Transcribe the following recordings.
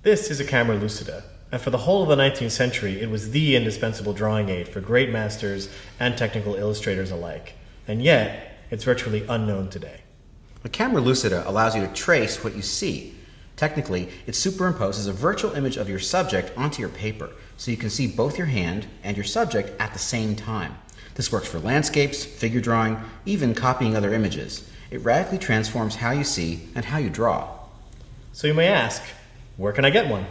This is a camera lucida, and for the whole of the 19th century, it was the indispensable drawing aid for great masters and technical illustrators alike. And yet, it's virtually unknown today. A camera lucida allows you to trace what you see. Technically, it superimposes a virtual image of your subject onto your paper, so you can see both your hand and your subject at the same time. This works for landscapes, figure drawing, even copying other images. It radically transforms how you see and how you draw. So you may ask, where can I get one?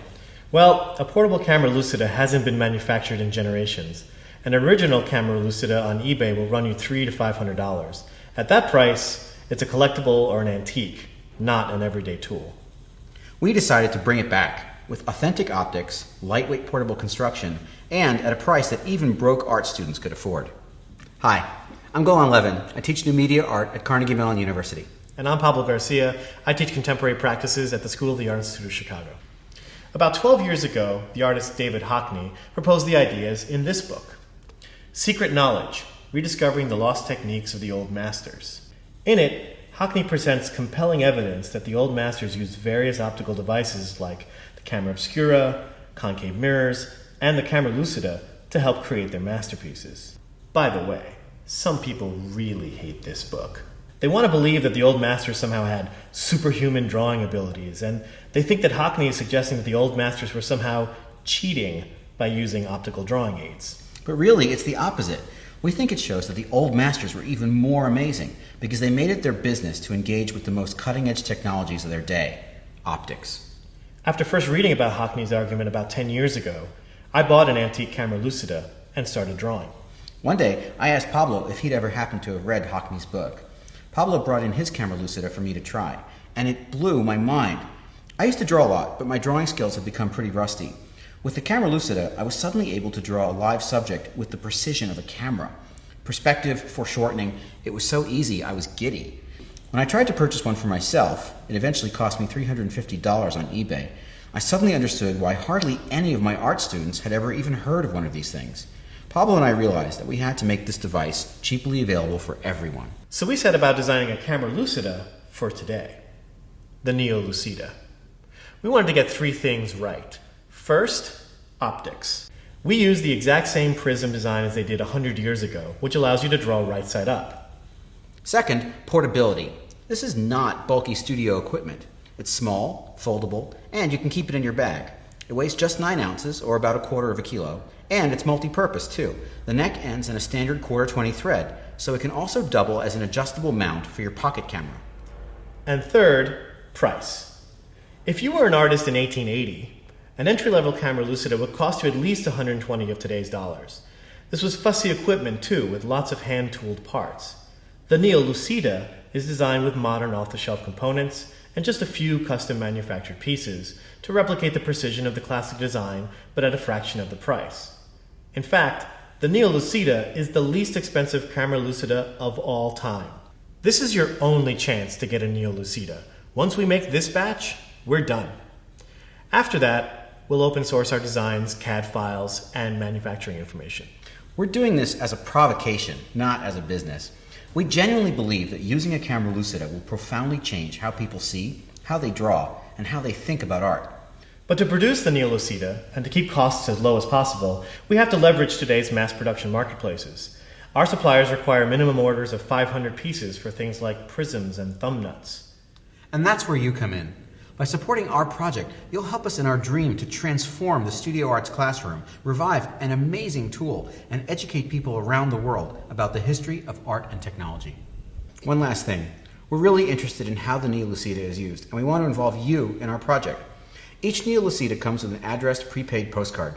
Well, a portable camera lucida hasn't been manufactured in generations. An original camera lucida on eBay will run you $300 to $500. At that price, it's a collectible or an antique, not an everyday tool. We decided to bring it back with authentic optics, lightweight portable construction, and at a price that even broke art students could afford. Hi, I'm Golan Levin. I teach new media art at Carnegie Mellon University. And I'm Pablo Garcia. I teach contemporary practices at the School of the Art Institute of Chicago. About 12 years ago, the artist David Hockney proposed the ideas in this book, Secret Knowledge, Rediscovering the Lost Techniques of the Old Masters. In it, Hockney presents compelling evidence that the old masters used various optical devices like the camera obscura, concave mirrors, and the camera lucida to help create their masterpieces. By the way, some people really hate this book. They want to believe that the old masters somehow had superhuman drawing abilities, and they think that Hockney is suggesting that the old masters were somehow cheating by using optical drawing aids. But really, it's the opposite. We think it shows that the old masters were even more amazing because they made it their business to engage with the most cutting-edge technologies of their day, optics. After first reading about Hockney's argument about 10 years ago, I bought an antique camera lucida and started drawing. One day, I asked Pablo if he'd ever happened to have read Hockney's book. Pablo brought in his camera lucida for me to try, and it blew my mind. I used to draw a lot, but my drawing skills have become pretty rusty. With the camera lucida, I was suddenly able to draw a live subject with the precision of a camera. Perspective, foreshortening, it was so easy I was giddy. When I tried to purchase one for myself, it eventually cost me $350 on eBay. I suddenly understood why hardly any of my art students had ever even heard of one of these things. Pablo and I realized that we had to make this device cheaply available for everyone. So we set about designing a camera lucida for today, the Neo Lucida. We wanted to get three things right. First, optics. We use the exact same prism design as they did 100 years ago, which allows you to draw right side up. Second, portability. This is not bulky studio equipment. It's small, foldable, and you can keep it in your bag. It weighs just 9 ounces, or about 1/4 of a kilo, and it's multi-purpose too. The neck ends in a standard 1/4-20 thread, so it can also double as an adjustable mount for your pocket camera. And third, price. If you were an artist in 1880, an entry-level camera lucida would cost you at least 120 of today's dollars. This was fussy equipment too, with lots of hand-tooled parts. The Neo Lucida is designed with modern off-the-shelf components and just a few custom manufactured pieces to replicate the precision of the classic design, but at a fraction of the price. In fact, the Neo Lucida is the least expensive camera lucida of all time. This is your only chance to get a Neo Lucida. Once we make this batch, we're done. After that, we'll open source our designs, CAD files, and manufacturing information. We're doing this as a provocation, not as a business. We genuinely believe that using a camera lucida will profoundly change how people see, how they draw, and how they think about art. But to produce the Neo Lucida, and to keep costs as low as possible, we have to leverage today's mass production marketplaces. Our suppliers require minimum orders of 500 pieces for things like prisms and thumb nuts. And that's where you come in. By supporting our project, you'll help us in our dream to transform the studio arts classroom, revive an amazing tool, and educate people around the world about the history of art and technology. One last thing. We're really interested in how the Neo Lucida is used, and we want to involve you in our project. Each Neo Lucida comes with an addressed prepaid postcard.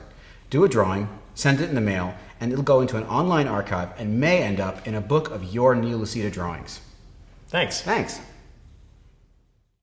Do a drawing, send it in the mail, and it'll go into an online archive and may end up in a book of your Neo Lucida drawings. Thanks. Thanks.